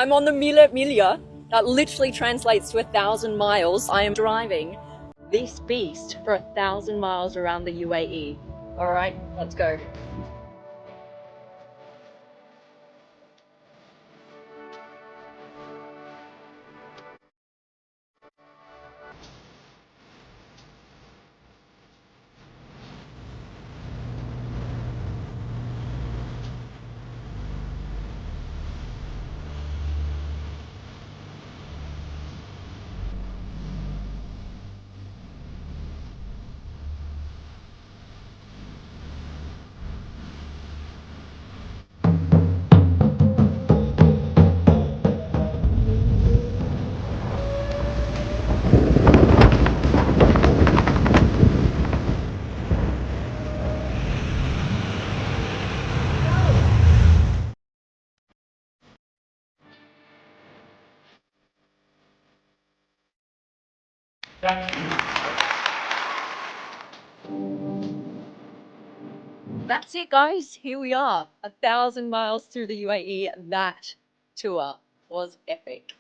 I'm on the Mille Miglia. That literally translates to 1,000 miles. I am driving this beast for 1,000 miles around the UAE. All right, let's go. That's it, guys. Here we are, 1,000 miles through the UAE. That tour was epic.